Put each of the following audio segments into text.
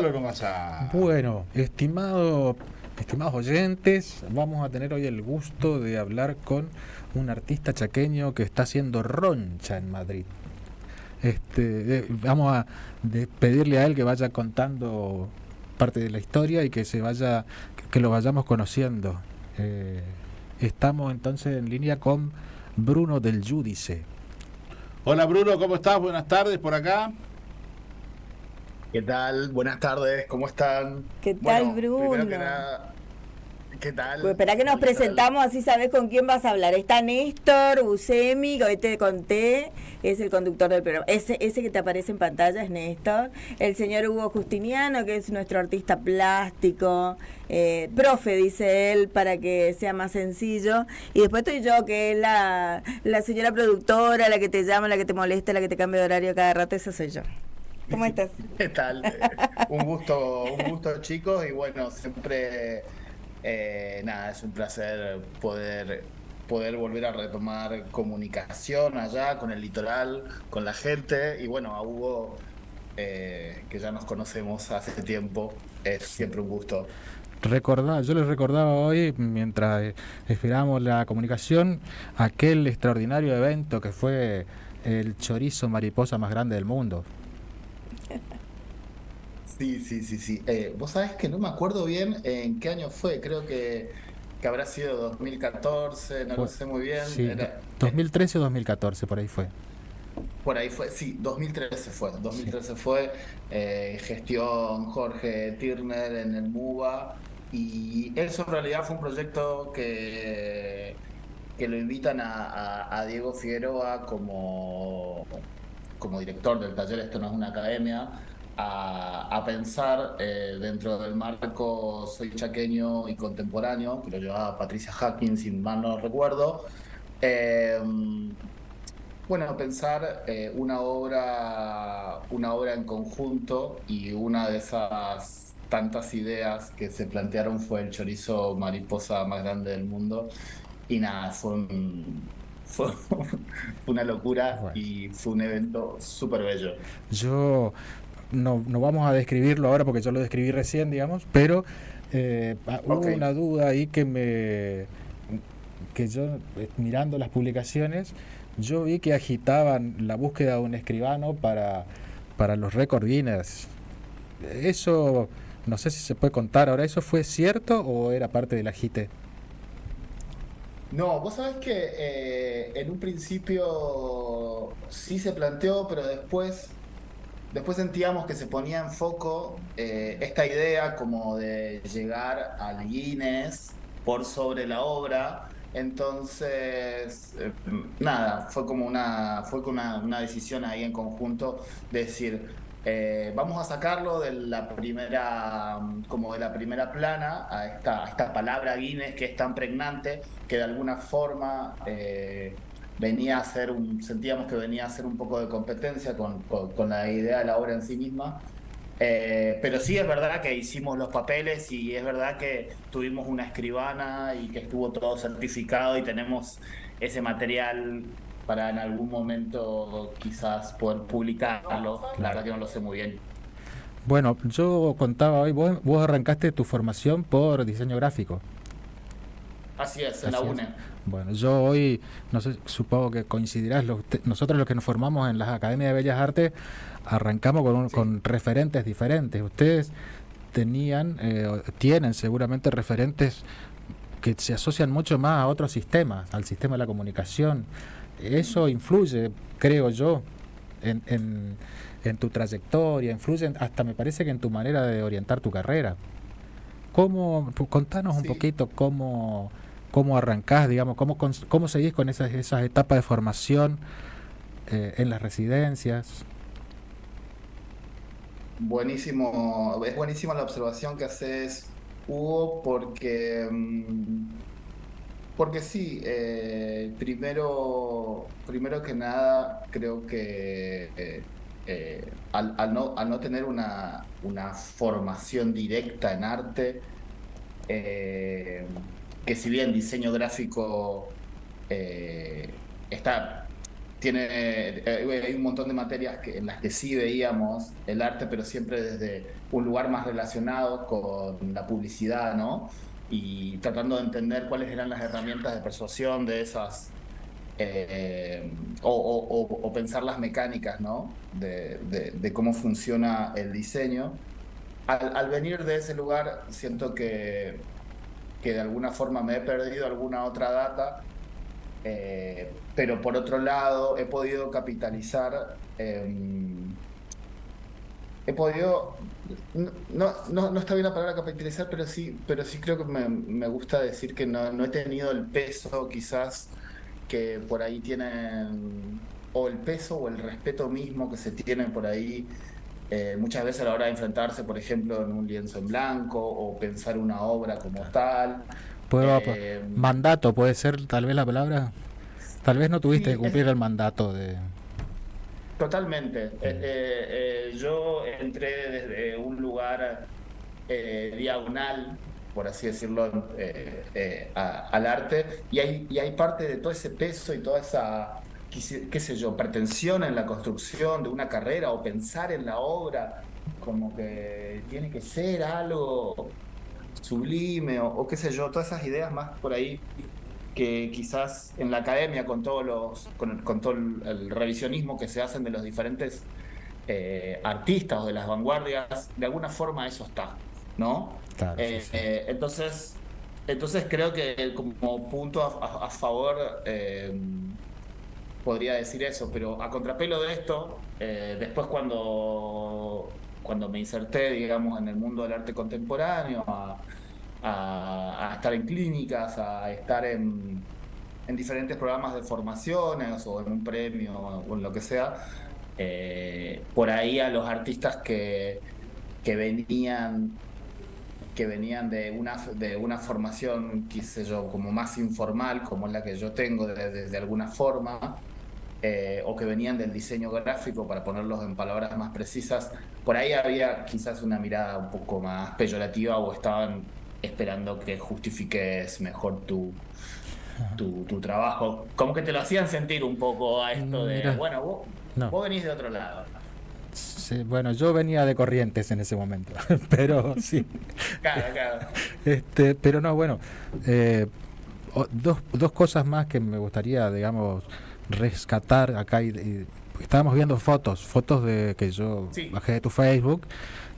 ¿Cómo está? Bueno, estimados oyentes, vamos a tener hoy el gusto de hablar con un artista chaqueño que está haciendo roncha en Madrid. Vamos a pedirle a él que vaya contando parte de la historia y que lo vayamos conociendo. Eh, Estamos entonces en línea con Bruno del Giudice. Hola Bruno, ¿cómo estás? Buenas tardes por acá. ¿Qué tal? Buenas tardes, ¿cómo están? ¿Qué tal, Bueno, primero que Bruno? nada, ¿qué Pues tal? espera que nos ¿Qué tal? presentamos, así sabes con quién vas a hablar. Está Néstor Buscemi, que hoy te conté, es el conductor del programa. Ese que te aparece en pantalla es Néstor. El señor Hugo Justiniano, que es nuestro artista plástico, profe, dice él, para que sea más sencillo. Y después estoy yo, que es la señora productora, la que te llama, la que te molesta, la que te cambia de horario cada rato, esa soy yo. ¿Cómo estás? ¿Qué tal? Un gusto chicos, y bueno, siempre, nada, es un placer poder volver a retomar comunicación allá con el litoral, con la gente, y bueno, a Hugo, que ya nos conocemos hace tiempo, es siempre un gusto. Yo les recordaba hoy, mientras esperábamos la comunicación, aquel extraordinario evento que fue el chorizo mariposa más grande del mundo. Sí, sí, sí, sí. Vos sabés que no me acuerdo bien en qué año fue, creo que habrá sido 2014, no lo Fue, sé muy bien. sí, 2013 o 2014, por ahí fue. Por ahí fue, sí, 2013 fue, Sí. 2013 fue, gestión Jorge Tirner en el MUBA, y eso en realidad fue un proyecto que lo invitan a Diego Figueroa como director del taller. Esto no es una academia, a pensar, dentro del marco Soy Chaqueño y Contemporáneo, que lo llevaba Patricia Hacking, si mal no recuerdo. Eh, bueno, pensar, una obra en conjunto, y una de esas tantas ideas que se plantearon fue el chorizo mariposa más grande del mundo. Y nada, fue una locura, Bueno, y fue un evento súper bello. yo no vamos a describirlo ahora porque yo lo describí recién, digamos, pero Ok. hubo una duda ahí que yo, mirando las publicaciones, yo vi que agitaban la búsqueda de un escribano para los récord Guinness. Eso, no sé si se puede contar ahora, ¿eso fue cierto o era parte del agite? No, vos sabés que, en un principio sí se planteó, pero después sentíamos que se ponía en foco, esta idea como de llegar al Guinness por sobre la obra. Entonces, nada, fue como una decisión ahí en conjunto de decir, vamos a sacarlo de la primera, como de la primera plana, a esta palabra Guinness que es tan pregnante, que de alguna forma, sentíamos que venía a ser un poco de competencia con la idea de la obra en sí misma. Pero sí es verdad que hicimos los papeles, y es verdad que tuvimos una escribana y que estuvo todo certificado, y tenemos ese material para en algún momento quizás poder publicarlo. La Claro. verdad que no lo sé muy bien. Bueno, yo contaba hoy, vos arrancaste tu formación por diseño gráfico. Así es, en la Así es. UNE. Bueno, yo hoy, no sé, supongo que coincidirás, nosotros los que nos formamos en las Academias de Bellas Artes, arrancamos con Sí. referentes diferentes. Ustedes tienen seguramente referentes que se asocian mucho más a otros sistemas, al sistema de la comunicación. Eso influye, creo yo, en tu trayectoria, influye hasta me parece que en tu manera de orientar tu carrera. Contanos un Sí. poquito cómo arrancás, digamos, cómo seguís con esas etapas de formación en las residencias. Buenísimo, es buenísima la observación que haces, Hugo, porque sí, primero que nada, creo que, al no tener una formación directa en arte, eh, que si bien diseño gráfico, está hay un montón de materias en las que sí veíamos el arte, pero siempre desde un lugar más relacionado con la publicidad, ¿no? Y tratando de entender cuáles eran las herramientas de persuasión de esas, o pensar las mecánicas, ¿no? De cómo funciona el diseño. Al venir de ese lugar, siento que de alguna forma me he perdido alguna otra data, pero por otro lado he podido capitalizar, he podido, no está bien la palabra capitalizar, pero sí creo que me gusta decir que no he tenido el peso quizás que por ahí tienen, o el peso o el respeto mismo que se tienen por ahí muchas veces a la hora de enfrentarse, por ejemplo, en un lienzo en blanco o pensar una obra como tal. Eh, Mandato puede ser tal vez la palabra. Tal vez no tuviste que sí, cumplir el mandato de... totalmente. Yo entré desde un lugar diagonal, por así decirlo, al arte, y hay parte de todo ese peso y toda esa, qué sé yo, pretensión en la construcción de una carrera o pensar en la obra como que tiene que ser algo sublime o qué sé yo, todas esas ideas más por ahí que quizás en la academia con todo el revisionismo que se hacen de los diferentes artistas o de las vanguardias, de alguna forma eso está, ¿no? Claro, sí, sí. Entonces creo que como punto a favor podría decir eso, pero a contrapelo de esto, después cuando me inserté, digamos, en el mundo del arte contemporáneo, a estar en clínicas, a estar en diferentes programas de formaciones o en un premio o en lo que sea, por ahí a los artistas que venían de una formación, qué sé yo, como más informal, como es la que yo tengo de alguna forma, o que venían del diseño gráfico, para ponerlos en palabras más precisas, por ahí había quizás una mirada un poco más peyorativa o estaban esperando que justifiques mejor tu trabajo. Como que te lo hacían sentir un poco a esto de, Mira, bueno, vos, no. vos venís de otro lado. Sí, bueno, yo venía de Corrientes en ese momento, pero sí. Claro, claro. Pero no, bueno, dos cosas más que me gustaría, digamos, rescatar acá. Estábamos viendo fotos de que yo Sí, bajé de tu Facebook,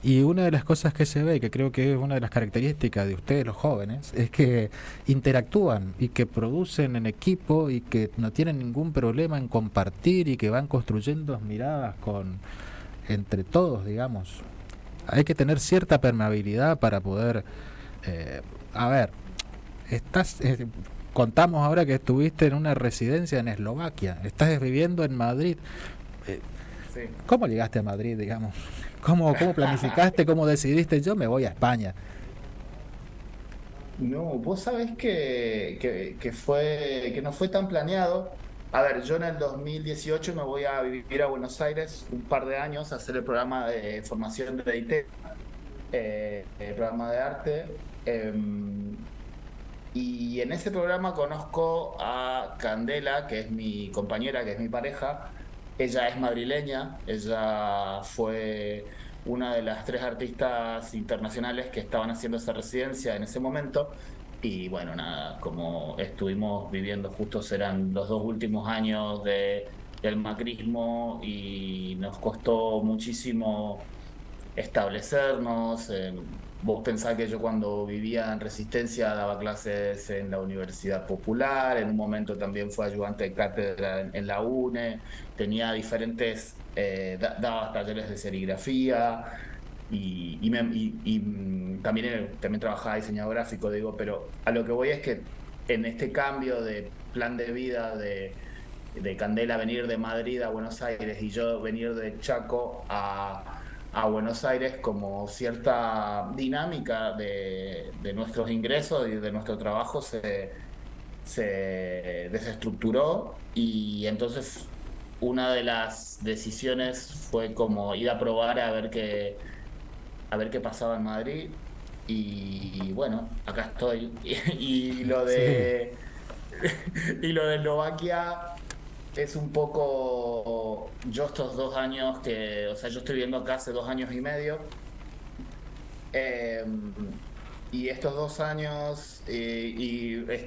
y una de las cosas que se ve, y que creo que es una de las características de ustedes, los jóvenes, es que interactúan y que producen en equipo y que no tienen ningún problema en compartir y que van construyendo miradas entre todos, digamos. Hay que tener cierta permeabilidad para poder... a ver, estás... contamos ahora que estuviste en una residencia en Eslovaquia, estás viviendo en Madrid. Eh, sí. ¿Cómo llegaste a Madrid, digamos? ¿Cómo planificaste, cómo decidiste? Yo me voy a España. No, vos sabés que no fue tan planeado. A ver, yo en el 2018 me voy a vivir a Buenos Aires un par de años a hacer el programa de formación de IT, el programa de arte. Y en ese programa conozco a Candela, que es mi compañera, que es mi pareja. Ella es madrileña, ella fue una de las 3 artistas internacionales que estaban haciendo esa residencia en ese momento. Y bueno, nada, como estuvimos viviendo, justo serán los 2 últimos años del macrismo y nos costó muchísimo establecernos. Vos pensás que yo cuando vivía en Resistencia daba clases en la Universidad Popular, en un momento también fue ayudante de cátedra en la UNE, tenía diferentes, daba talleres de serigrafía también trabajaba diseñador gráfico, digo, pero a lo que voy es que en este cambio de plan de vida de Candela venir de Madrid a Buenos Aires y yo venir de Chaco a Buenos Aires, como cierta dinámica de nuestros ingresos y de nuestro trabajo se desestructuró, y entonces una de las decisiones fue como ir a probar a ver qué pasaba en Madrid. Y bueno, acá estoy. Y lo Sí, de y lo de Eslovaquia es un poco, yo estos 2 años o sea, yo estoy viviendo acá hace 2 años y medio, eh, y estos 2 años,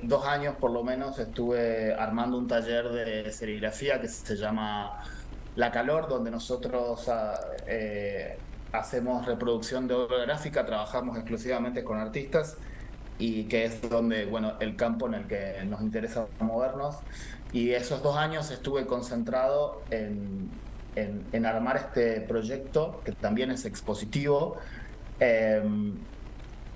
2 años por lo menos, estuve armando un taller de serigrafía que se llama La Calor, donde nosotros hacemos reproducción de obra gráfica, trabajamos exclusivamente con artistas y que es donde, bueno, el campo en el que nos interesa movernos. Y esos 2 años estuve concentrado en armar este proyecto, que también es expositivo. Eh,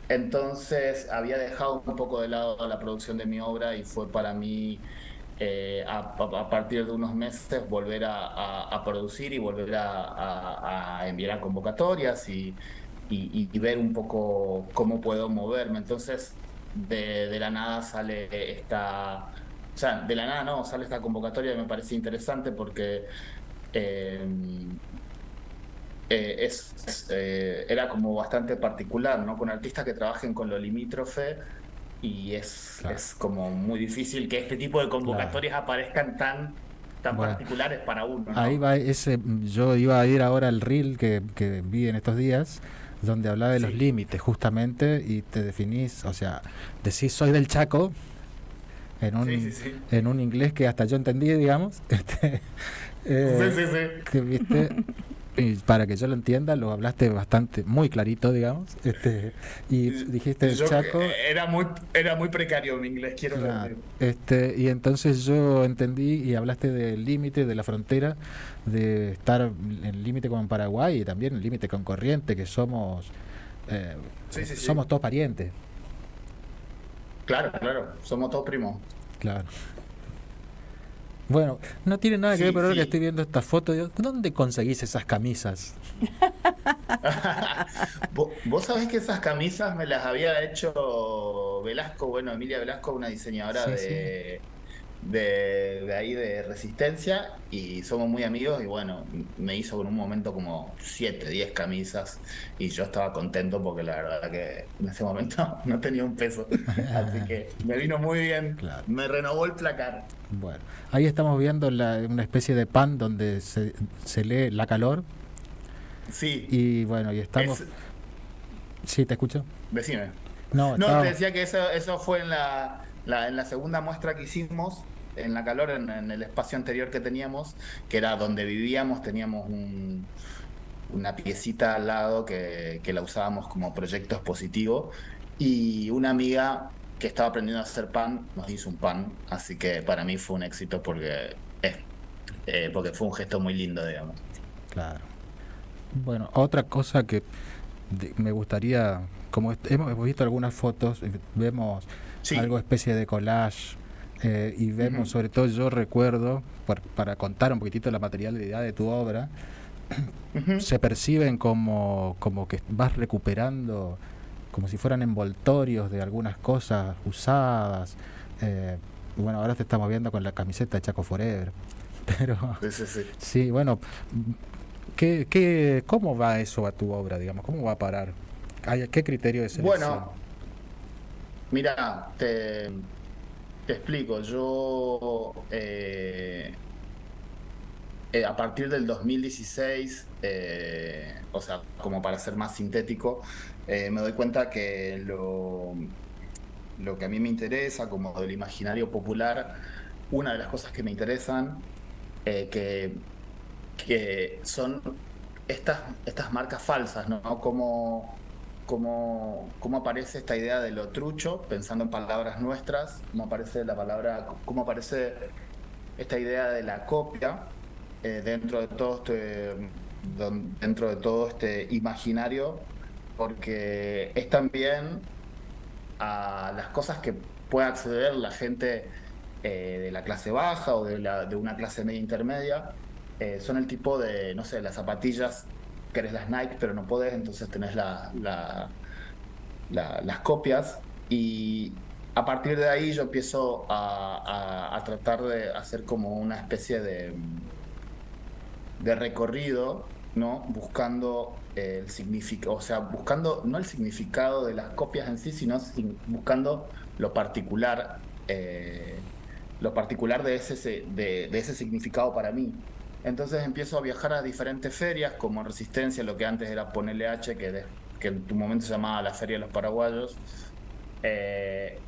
entonces había dejado un poco de lado la producción de mi obra y fue para mí, a partir de unos meses, volver a producir y volver a enviar a convocatorias y ver un poco cómo puedo moverme. Entonces, de la nada sale o sea, de la nada no, sale esta convocatoria y me parece interesante porque eh, era como bastante particular, ¿no? Con artistas que trabajen con lo limítrofe y Claro, es como muy difícil que este tipo de claro. convocatorias aparezcan tan Bueno, particulares para uno, ahí ¿no? va ese, yo iba a ir ahora al reel que vi en estos días, donde hablaba de los Sí, límites justamente y te definís, o sea, decís soy del Chaco sí, sí, sí. en un inglés que hasta yo entendí, digamos, Sí, eh, sí, sí. que viste, y para que yo lo entienda, lo hablaste bastante, muy clarito, digamos, y dijiste Yo Chaco. era muy precario mi inglés, quiero Claro, decir. y entonces yo entendí y hablaste del límite, de la frontera, de estar en límite con Paraguay y también en límite con Corriente, que eh, Sí, sí, somos sí. todos parientes, Claro, claro, somos todos primos. claro. Bueno, no tiene nada que ver, Sí, pero ahora que estoy sí. viendo esta foto, digo, ¿dónde conseguís esas camisas? Vos sabés que esas camisas me las había hecho Velasco, bueno, Emilia Velasco, una diseñadora Sí, sí. de ahí de Resistencia, y somos muy amigos, y bueno, me hizo en un momento como 7, 10 camisas, y yo estaba contento porque la verdad que en ese momento no tenía un peso, así que me vino muy bien, Claro. me renovó el placar. Bueno, ahí estamos viendo una especie de pan donde se lee la calor Sí, y bueno, y estamos... es, Sí, te escucho. decime. No, No, te estábamos... decía que eso fue en en la segunda muestra que hicimos, en La Calor, en el espacio anterior que teníamos, que era donde vivíamos, teníamos una piecita al lado que la usábamos como proyecto expositivo, y una amiga que estaba aprendiendo a hacer pan nos hizo un pan, así que para mí fue un éxito porque fue un gesto muy lindo, digamos. Claro. Bueno, otra cosa que me gustaría, como hemos visto algunas fotos, vemos algo Sí. especie de collage y vemos, Ujú, sobre todo yo recuerdo, para contar un poquitito la materialidad de tu obra, ujú. se perciben como que vas recuperando, como si fueran envoltorios de algunas cosas usadas. eh, bueno, ahora te estamos viendo con la camiseta de Chaco Forever, pero Sí, sí, sí. sí, bueno, cómo va eso a tu obra, digamos? ¿Cómo va a parar? ¿Qué criterio de selección? Bueno, mira, te explico. Yo, a partir del 2016, o sea, como para ser más sintético, me doy cuenta que lo que a mí me interesa, como del imaginario popular, una de las cosas que me interesan, eh, que, que son estas marcas falsas, ¿no? Cómo aparece esta idea de lo trucho, pensando en palabras nuestras, cómo aparece esta idea de la copia, dentro de todo este imaginario, porque es también a las cosas que puede acceder la gente, de la clase baja o de una clase media intermedia. Son el tipo de, no sé, las zapatillas, querés las Nike, pero no podés, entonces tenés las copias, y a partir de ahí yo empiezo a tratar de hacer como una especie de recorrido, ¿no? Buscando el significado, o sea, buscando no el significado de las copias en sí, sino buscando lo particular, lo particular de de ese significado para mí. Entonces empiezo a viajar a diferentes ferias, como Resistencia, lo que antes era Ponele H, que en tu momento se llamaba la Feria de los Paraguayos. Eh,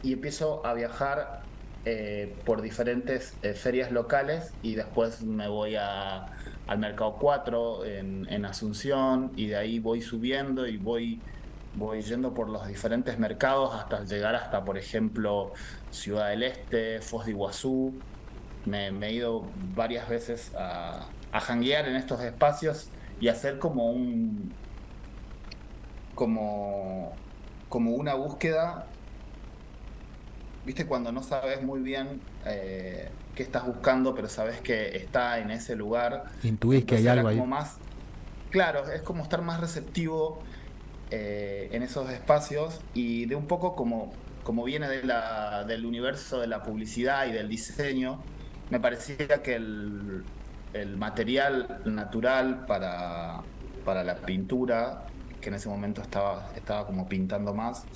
y empiezo a viajar por diferentes ferias locales y después me voy al Mercado 4 en Asunción y de ahí voy subiendo y voy yendo por los diferentes mercados hasta llegar hasta, por ejemplo, Ciudad del Este, Foz de Iguazú. Me he ido varias veces a janguear en estos espacios y hacer como, como una búsqueda. ¿Viste cuando no sabes muy bien qué estás buscando, pero sabes que está en ese lugar? Intuís que hay Entonces era algo ahí. como más, claro, es como estar más receptivo en esos espacios y de un poco como viene del universo de la publicidad y del diseño, me parecía que el material natural para la pintura, que en ese momento estaba como pintando más,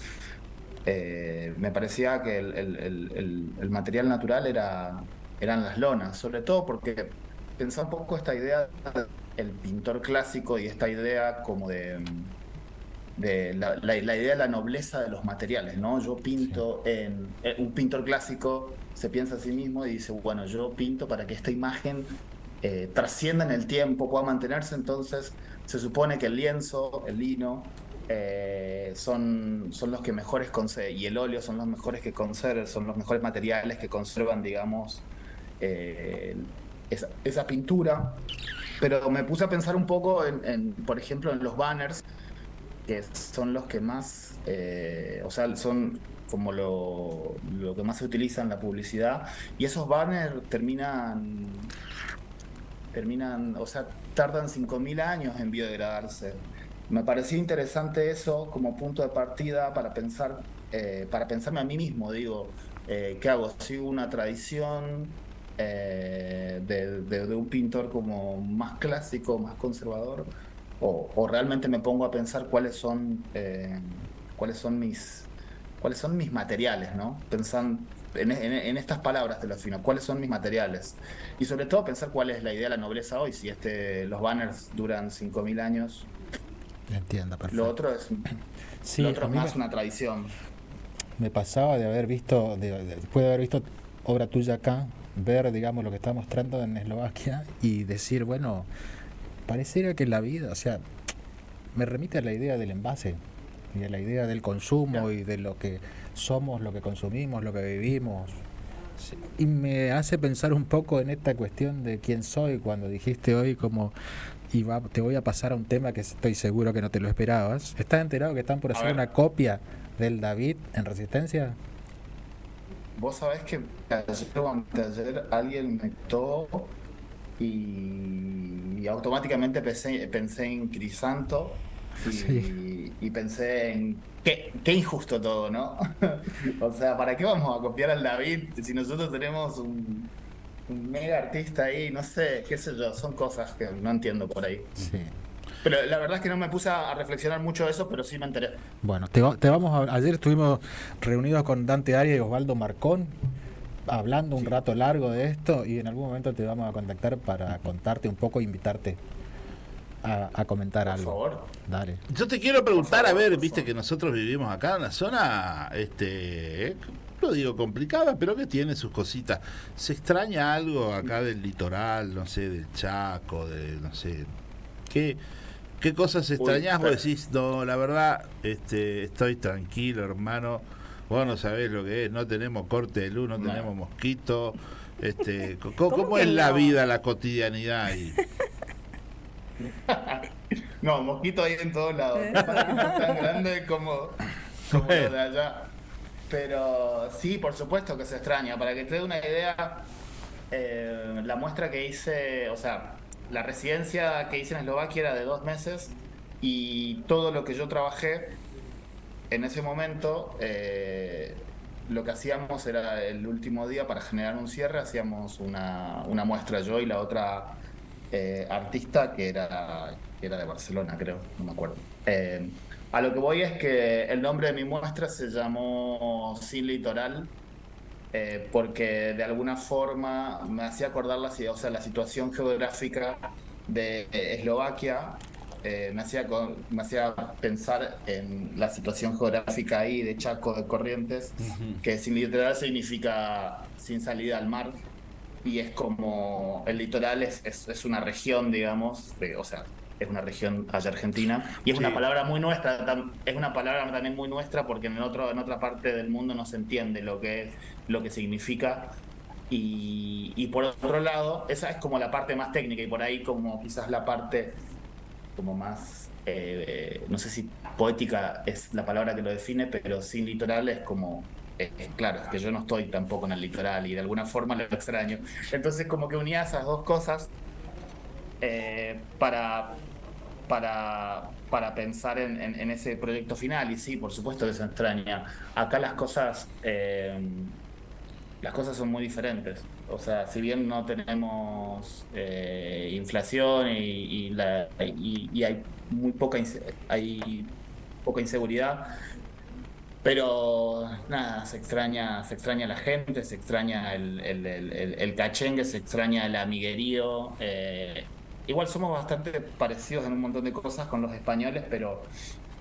me parecía que el material natural eran las lonas, sobre todo porque pensaba un poco esta idea del pintor clásico y esta idea como de la idea de la nobleza de los materiales, ¿no? Yo Sí, pinto un pintor clásico se piensa a sí mismo y dice, bueno, yo pinto para que esta imagen trascienda en el tiempo, pueda mantenerse, entonces se supone que el lienzo, el lino, son los que mejores conservan, y el óleo son los mejores que conservan, son los mejores materiales que conservan, digamos, eh, esa pintura. Pero me puse a pensar un poco por ejemplo, en los banners, que son los que más, o sea, son como lo que más se utiliza en la publicidad, y esos banners o sea, tardan 5.000 años en biodegradarse. Me pareció interesante eso como punto de partida para pensarme a mí mismo, digo, ¿qué hago? ¿Sigo una tradición de un pintor como más clásico, más conservador? O realmente me pongo a pensar cuáles son cuáles son mis materiales, ¿no? Pensando en estas palabras te lo defino, ¿cuáles son mis materiales? Y sobre todo pensar cuál es la idea de la nobleza hoy, si los banners duran 5.000 años, entiendo, lo perfecto. otro es, lo Sí, otro a es mí más una tradición. me pasaba de haber visto, después de haber visto obra tuya acá, ver, digamos, lo que está mostrando en Eslovaquia y decir, bueno, pareciera que la vida, o sea, me remite a la idea del envase y a la idea del consumo Ya. y de lo que somos, lo que consumimos, lo que vivimos. Sí, y me hace pensar un poco en esta cuestión de quién soy cuando dijiste hoy como te voy a pasar a un tema que estoy seguro que no te lo esperabas. ¿Estás enterado que están por A hacer ver, una copia del David en Resistencia? vos sabés que ayer o anteayer alguien me tocó y automáticamente pensé en Crisanto Sí, y pensé en qué injusto todo, ¿no? O sea, ¿para qué vamos a copiar al David si nosotros tenemos un mega artista ahí? No sé, qué sé yo, son cosas que no entiendo por ahí. sí. Pero la verdad es que no me puse a reflexionar mucho de eso, pero sí me enteré. Bueno, ayer estuvimos reunidos con Dante Aria y Osvaldo Marcón hablando un Sí, rato largo de esto y en algún momento te vamos a contactar para contarte un poco e invitarte a comentar por algo. favor, Dale. Yo te quiero por preguntar, a favor, ver, por viste favor. que nosotros vivimos acá en una zona, no digo complicada, pero que tiene sus cositas. ¿Se extraña algo acá del litoral, no sé, del Chaco, no sé, qué, qué cosas Uy, extrañás? Vos decís, no, la verdad, estoy tranquilo, hermano. Vos no sabés lo que es, no tenemos corte de luz, no no. tenemos mosquito. ¿Cómo ¿Cómo que es la no? vida, la cotidianidad ahí? No, mosquito hay en todos lados. Capaz que no es tan grande como lo Bueno, de allá. Pero sí, por supuesto que se extraña. Para que te dé una idea, la muestra que hice, o sea, la residencia que hice en Eslovaquia era de 2 meses y todo lo que yo trabajé en ese momento, lo que hacíamos era el último día para generar un cierre, hacíamos una muestra yo y la otra artista que era de Barcelona, creo, no me acuerdo. A lo que voy es que el nombre de mi muestra se llamó Sin Litoral porque de alguna forma me hacía acordar o sea, la situación geográfica de Eslovaquia. Me hacía pensar en la situación geográfica ahí de Chaco, de Corrientes, que sin literal significa sin salida al mar, y es como el litoral es una región, digamos, o sea, es una región allá argentina, y es una Sí. palabra muy nuestra, es una palabra también muy nuestra porque en otra parte del mundo no se entiende lo que es, lo que significa. Y por otro lado, esa es como la parte más técnica, y por ahí como quizás la parte como más, no sé si poética es la palabra que lo define, pero sin litoral es como, claro, es que yo no estoy tampoco en el litoral y de alguna forma lo extraño. Entonces como que unía esas dos cosas, para, para pensar en ese proyecto final. Y sí, por supuesto que se extraña. Acá las cosas son muy diferentes. O sea, si bien no tenemos inflación y hay muy hay poca inseguridad, pero nada, se extraña la gente, se extraña el cachengue, se extraña el amiguerío. Igual somos bastante parecidos en un montón de cosas con los españoles, pero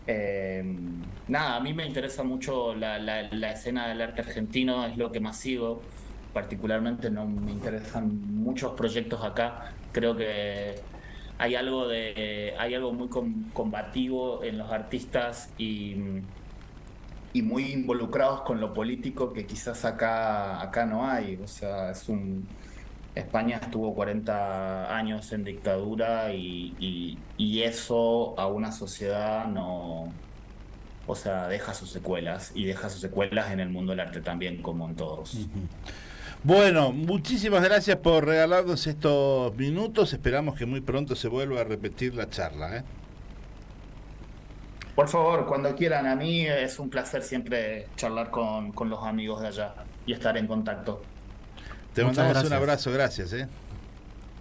eh, nada, a mí me interesa mucho la escena del arte argentino, es lo que más sigo. Particularmente no me interesan muchos proyectos acá. Creo que hay algo muy combativo en los artistas y muy involucrados con lo político que quizás acá no hay. O sea, España estuvo 40 años en dictadura y eso a una sociedad no, o sea, deja sus secuelas y deja sus secuelas en el mundo del arte también, como en todos. Bueno, muchísimas gracias por regalarnos estos minutos. Esperamos que muy pronto se vuelva a repetir la charla, ¿eh? Por favor, cuando quieran, a mí es un placer siempre charlar con los amigos de allá y estar en contacto. Te Muchas mandamos un gracias. abrazo, gracias, ¿eh?